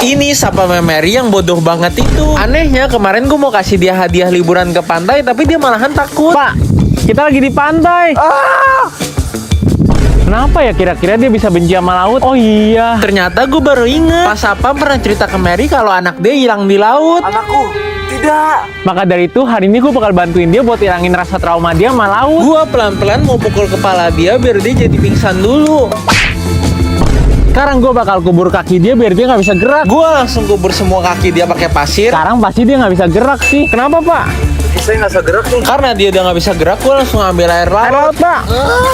Ini siapa Mary yang bodoh banget itu. Anehnya kemarin gue mau kasih dia hadiah liburan ke pantai, tapi dia malahan takut. Pak, kita lagi di pantai. Kenapa ya kira-kira dia bisa benci sama laut? Oh iya. Ternyata gue baru inget, pas Sapam pernah cerita ke Mary kalau anak dia hilang di laut. Anakku, tidak. Maka dari itu hari ini gue bakal bantuin dia buat hilangin rasa trauma dia sama laut. Gue pelan-pelan mau pukul kepala dia biar dia jadi pingsan dulu. Sekarang gue bakal kubur kaki dia biar dia nggak bisa gerak. Gue langsung kubur semua kaki dia pakai pasir. Sekarang pasti dia nggak bisa gerak sih. Kenapa, Pak? Saya nggak bisa gerak nih. Karena dia udah nggak bisa gerak, gue langsung ambil air Air laut. laut, Pak.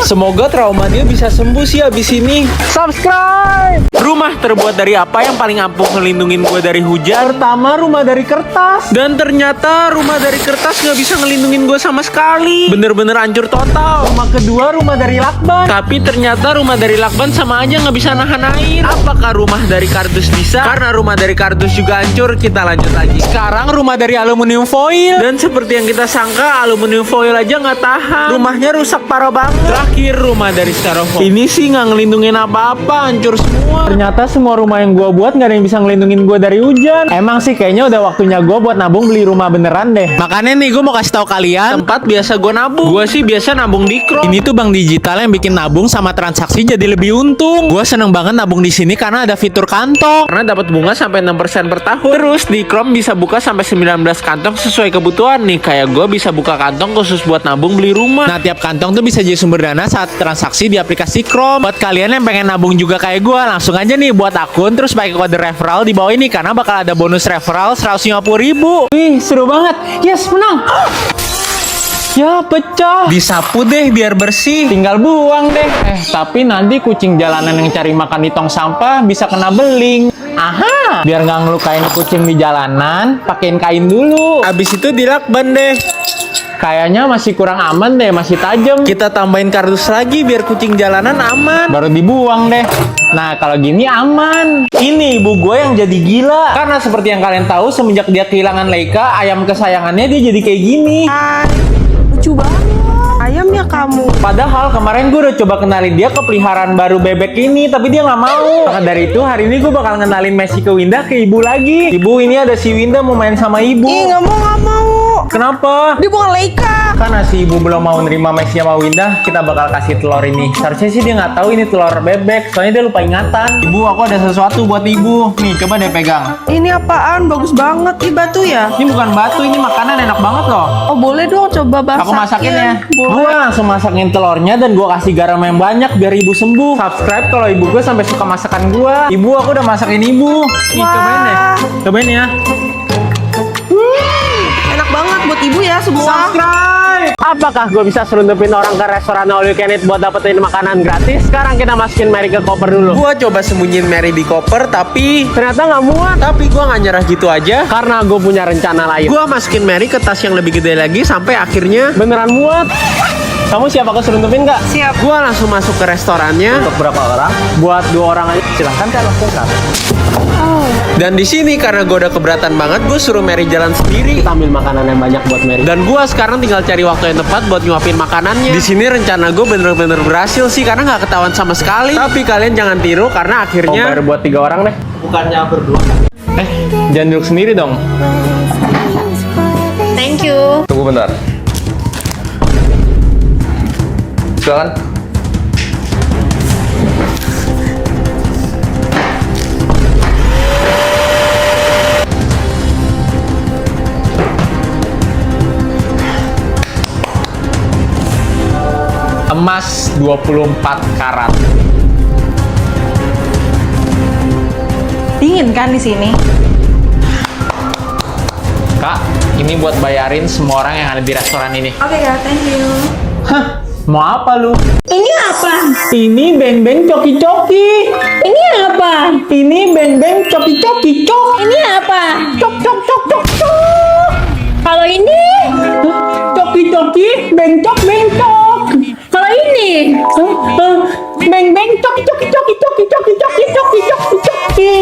Semoga trauma dia bisa sembuh sih abis ini. Subscribe. Rumah terbuat dari apa yang paling ampuh ngelindungin gue dari hujan? Pertama, rumah dari kertas. Dan ternyata rumah dari kertas nggak bisa ngelindungin gue sama sekali. Bener-bener hancur total. Rumah kedua, rumah dari lakban. Tapi ternyata rumah dari lakban sama aja nggak bisa nahan air. Apakah rumah dari kardus bisa? Karena rumah dari kardus juga hancur. Kita lanjut lagi. Sekarang rumah dari aluminium foil. Dan seperti yang kita sangka, aluminium foil aja nggak tahan. Rumahnya rusak parah banget. Terakhir rumah dari styrofoam. Ini sih nggak ngelindungin apa-apa, hancur semua. Ternyata semua rumah yang gue buat nggak ada yang bisa ngelindungin gue dari hujan. Emang sih kayaknya udah waktunya gue buat nabung beli rumah beneran deh. Makanya nih gue mau kasih tahu kalian tempat biasa gue nabung. Gue sih biasa nabung di Krom. Ini tuh bank digital yang bikin nabung sama transaksi jadi lebih untung. Gue seneng banget nabung di sini karena ada fitur kantong. Karena dapat bunga sampai 6% per tahun. Terus di Krom bisa buka sampai 19 kantong sesuai kebutuhan nih. Kayak gue bisa buka kantong khusus buat nabung beli rumah. Nah tiap kantong tuh bisa jadi sumber dana saat transaksi di aplikasi Krom. Buat kalian yang pengen nabung juga kayak gue, langsung aja nih buat akun terus pakai kode referral di bawah ini karena bakal ada bonus referral 150.000. Wih, seru banget. Yes, menang. Ya, pecah. Disapu deh biar bersih. Tinggal buang deh. Tapi nanti kucing jalanan yang cari makan di tong sampah bisa kena beling. Aha, biar nggak ngelukain kucing di jalanan, pakein kain dulu. Abis itu dilakban deh. Kayaknya masih kurang aman deh, masih tajam. Kita tambahin kardus lagi biar kucing jalanan aman. Baru dibuang deh. Nah, kalau gini aman. Ini ibu gue yang jadi gila. Karena seperti yang kalian tahu, semenjak dia kehilangan Leika, ayam kesayangannya dia jadi kayak gini. Lucu banget. Ayam ya kamu. Padahal kemarin gue udah coba kenalin dia ke peliharaan baru bebek ini, tapi dia nggak mau. Maka dari itu hari ini gue bakal kenalin Messi ke Winda ke ibu lagi. Ibu, ini ada si Winda mau main sama ibu. Ih, nggak mau. Kenapa? Dia bukan Leika. Karena si ibu belum mau nerima Messi sama Winda, kita bakal kasih telur ini. Seharusnya sih dia nggak tahu ini telur bebek, soalnya dia lupa ingatan. Ibu, aku ada sesuatu buat ibu. Nih, coba deh pegang. Ini apaan? Bagus banget. Ih, batu ya? Ini bukan batu, ini makanan enak banget loh. Oh, boleh dong coba masakin. Aku masakin ya. Boleh. Gue langsung masakin telurnya dan gue kasih garam yang banyak biar ibu sembuh. Subscribe kalau ibu gue sampai suka masakan gue. Ibu, aku udah masakin ibu. Nih, Wah. cobain deh. Cobain ya. Enak banget buat ibu ya semua. Subscribe. Apakah gue bisa selundupin orang ke restoran all you can eat buat dapetin makanan gratis? Sekarang kita masukin Mary ke koper dulu. Gue coba sembunyiin Mary di koper, tapi Ternyata nggak muat. gue nggak nyerah gitu aja. Karena gue punya rencana lain. Gue masukin Mary ke tas yang lebih gede lagi sampai akhirnya Beneran muat. Kamu siap aku selundupin nggak? Siap. gue langsung masuk ke restorannya. Untuk berapa orang? Buat 2 orang aja. Silahkan kalau langsung. Dan di sini karena gue udah keberatan banget, gue suruh Mary jalan sendiri. Kita ambil makanan yang banyak buat Mary. Dan gue sekarang tinggal cari waktu yang tepat buat nyuapin makanannya. Di sini rencana gue bener-bener berhasil sih karena nggak ketahuan sama sekali. Tapi kalian jangan tiru karena akhirnya Bayar buat 3 orang deh. bukannya berdua. Jangan duduk sendiri dong. Thank you. Tunggu bentar. Silakan. Emas 24 karat. Dingin kan di sini? Kak, ini buat bayarin semua orang yang ada di restoran ini. Oke kak, thank you. Hah, mau apa lu? Ini apa? Ini beng-beng coki-coki. Ini apa? Ini beng-beng coki-coki cok. Ini apa? Cok cok cok cok cok. Kalau ini? Coki-coki, bengcok bengcok. Kalau ini? Beng-beng coki-coki coki-coki coki-coki coki-coki coki.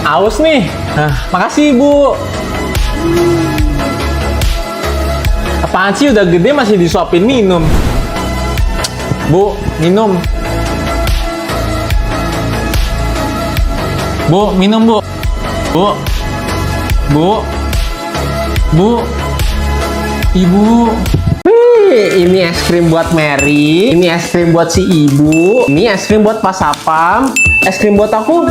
Aus nih. Makasih, Bu. Apa Apaan sih udah gede masih disuapin minum? Bu, minum. Bu, minum bu. Bu. Bu. Bu. Ibu. Ini es krim buat Mary, ini es krim buat si ibu, ini es krim buat Pak Sapam, es krim buat aku.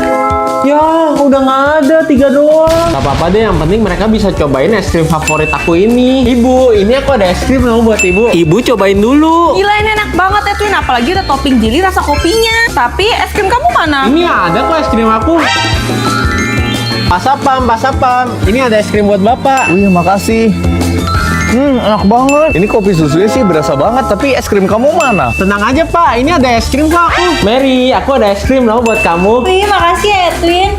Ya, udah nggak ada, 3 doang. Gak apa-apa deh, yang penting mereka bisa cobain es krim favorit aku ini. Ibu, ini aku ada es krim loh buat ibu. Ibu cobain dulu. Gila ini enak banget ya Twin, apalagi ada topping jeli rasa kopinya. Tapi es krim kamu mana? Ini ada kok es krim aku. Pak Sapam, ini ada es krim buat Bapak. Wih, makasih. Enak banget. Ini kopi susunya sih berasa banget, tapi es krim kamu mana? Tenang aja Pak, ini ada es krim kok aku. Mary, aku ada es krim loh buat kamu. Wih, makasih ya Twin.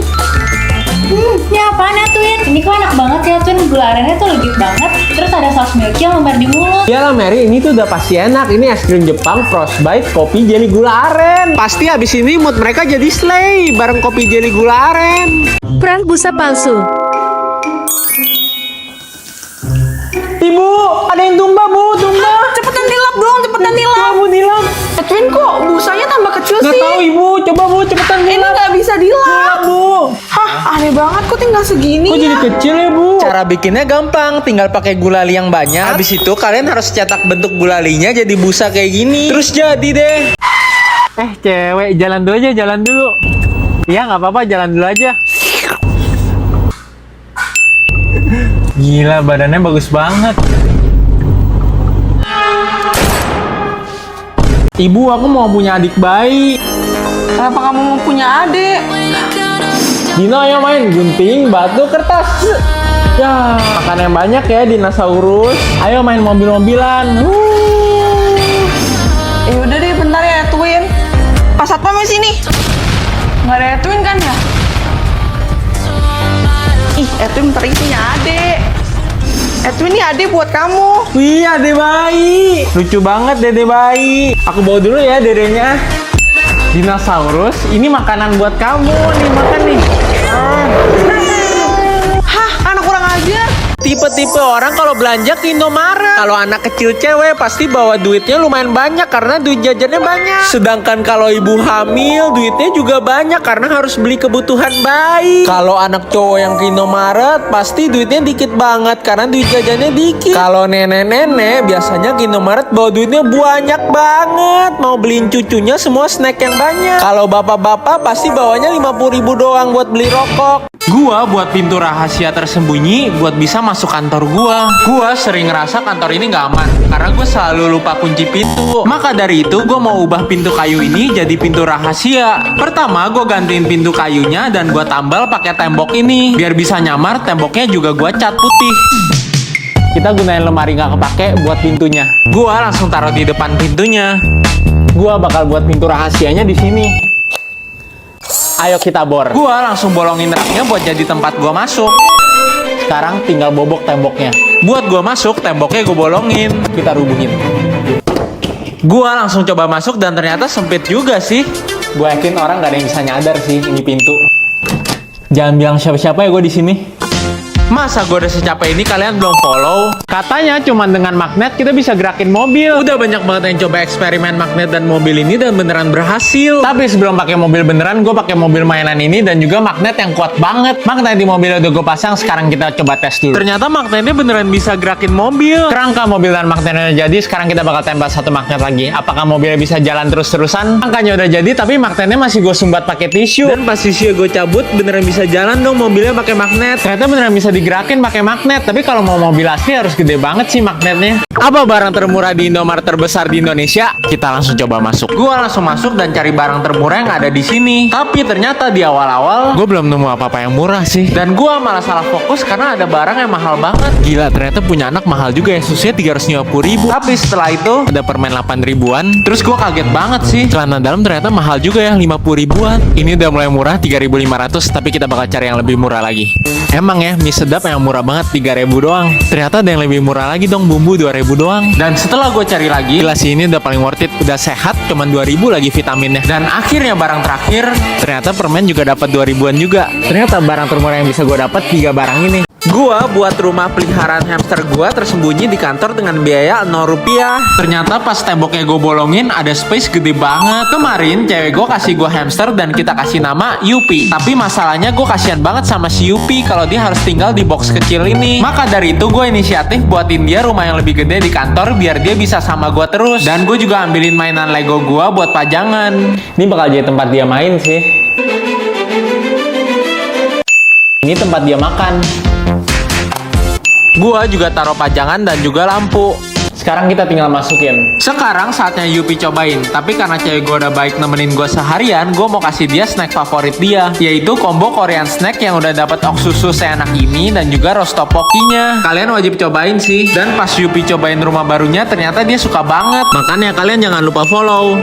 Ini apaan ya Twin? Ini kok enak banget ya Twin, gula arennya tuh legit banget. Terus ada saus milky yang member di mulut. Iyalah Mary, ini tuh udah pasti enak. Ini es krim Jepang, frostbite, kopi jeli gula aren. Pasti abis ini mood mereka jadi slay bareng kopi jeli gula aren. Prank busa palsu. Ibu, ada yang tumbang Bu, tumbang. Cepetan dilap dong, cepetan dilap. Coba Bu nilam. Twin kok busanya tambah kecil Nggak sih? tahu Ibu, coba Bu cepetan Ini nilam. nggak bisa dilap. Bu, Hah, aneh banget kok tinggal segini. kok jadi kecil ya Bu? Cara bikinnya gampang, tinggal pakai gulali yang banyak. Habis itu kalian harus cetak bentuk gulalinya jadi busa kayak gini. Terus jadi deh. Cewek, jalan dulu aja, jalan dulu. Iya, nggak apa-apa, jalan dulu aja. Gila, badannya bagus banget. Ibu, aku mau punya adik bayi. Kenapa kamu mau punya adik? Dino, ayo main gunting, batu, kertas. Ya, makan yang banyak ya, dinosaurus. Ayo main mobil-mobilan. Udah deh, bentar ya Twin. Pas Satpam sini. Nggak ada Edwin kan ya? Ih, Edwin bentar lagi punya adik. Edwin ini adik buat kamu. Wih, ade bayi. Lucu banget dede bayi. Aku bawa dulu ya dedenya. Dinosaurus, ini makanan buat kamu. Nih, makan nih. Hah, anak kurang ajar. Tipe-tipe orang kalau belanja ke Indomaret. Kalau anak kecil cewek pasti bawa duitnya lumayan banyak karena duit jajannya banyak. Sedangkan kalau ibu hamil duitnya juga banyak karena harus beli kebutuhan bayi. Kalau anak cowok yang ke Indomaret pasti duitnya dikit banget karena duit jajannya dikit. Kalau nenek-nenek biasanya ke Indomaret bawa duitnya banyak banget. Mau beliin cucunya semua snack yang banyak. Kalau bapak-bapak pasti bawanya 50.000 doang buat beli rokok. Gua buat pintu rahasia tersembunyi buat bisa masuk kantor gua. Gua sering ngerasa kantor ini nggak aman karena gua selalu lupa kunci pintu. Maka dari itu gua mau ubah pintu kayu ini jadi pintu rahasia. Pertama gua gantiin pintu kayunya dan gua tambal pakai tembok ini. Biar bisa nyamar, temboknya juga gua cat putih. Kita gunain lemari nggak kepake buat pintunya. Gua langsung taruh di depan pintunya. Gua bakal buat pintu rahasianya di sini. Ayo kita bor. Gua langsung bolongin raknya buat jadi tempat gua masuk. Sekarang tinggal bobok temboknya. Buat gua masuk, temboknya gua bolongin. Kita rubuhin. Gua langsung coba masuk dan ternyata sempit juga sih. Gua yakin orang gak ada yang bisa nyadar sih ini pintu. Jangan bilang siapa-siapa ya gua di sini. Masa gue udah secapek ini kalian belum follow? Katanya cuman dengan magnet kita bisa gerakin mobil. Udah banyak banget yang coba eksperimen magnet dan mobil ini dan beneran berhasil. Tapi sebelum pakai mobil beneran, gue pakai mobil mainan ini dan juga magnet yang kuat banget. Magnet di mobil udah gue pasang, sekarang kita coba tes dulu. Ternyata magnetnya beneran bisa gerakin mobil. Kerangka mobil dan magnetnya udah jadi, sekarang kita bakal tempel satu magnet lagi. Apakah mobilnya bisa jalan terus-terusan? Angkanya udah jadi, tapi magnetnya masih gue sumbat pakai tisu. Dan pas tisu gue cabut, beneran bisa jalan dong mobilnya pakai magnet. Ternyata beneran bisa digerakin pakai magnet. Tapi kalau mau mobil asli harus gede banget sih magnetnya. Apa barang termurah di Indomaret terbesar di Indonesia? Kita langsung coba masuk. Gua langsung masuk dan cari barang termurah yang ada di sini. Tapi ternyata di awal-awal gue belum nemu apa-apa yang murah sih. Dan gua malah salah fokus karena ada barang yang mahal banget. Gila, ternyata punya anak mahal juga ya. Susunya 350.000. Tapi setelah itu ada permen 8 ribuan. Terus gua kaget banget sih. Celana dalam ternyata mahal juga ya, 50 ribuan. Ini udah mulai murah 3.500, tapi kita bakal cari yang lebih murah lagi. Emang ya, mie sedap yang murah banget 3.000 doang. Ternyata ada yang lebih murah lagi dong, bumbu 2.000 doang. Dan setelah gue cari lagi, gila sih ini udah paling worth it. Udah sehat, cuman 2.000 lagi vitaminnya. Dan akhirnya barang terakhir, ternyata permen juga dapat 2.000-an juga. Ternyata barang termurah yang bisa gue dapat 3 barang ini. Gua buat rumah peliharaan hamster gua tersembunyi di kantor dengan biaya 0 rupiah. Ternyata pas temboknya gue bolongin ada space gede banget. Kemarin cewek gue kasih gue hamster dan kita kasih nama Yupi. Tapi masalahnya gue kasihan banget sama si Yupi kalau dia harus tinggal di box kecil ini. Maka dari itu gue inisiatif buatin dia rumah yang lebih gede di kantor biar dia bisa sama gue terus. Dan gue juga ambilin mainan Lego gue buat pajangan. Ini bakal jadi tempat dia main sih. Ini tempat dia makan. Gua juga taruh pajangan dan juga lampu. Sekarang kita tinggal masukin. Sekarang saatnya Yupi cobain. Tapi karena cewek gue udah baik nemenin gue seharian, gue mau kasih dia snack favorit dia, yaitu combo Korean snack yang udah dapat oksusu seenak ini dan juga roast tteokbokkinya. Kalian wajib cobain sih. Dan pas Yupi cobain rumah barunya, ternyata dia suka banget. Makanya kalian jangan lupa follow.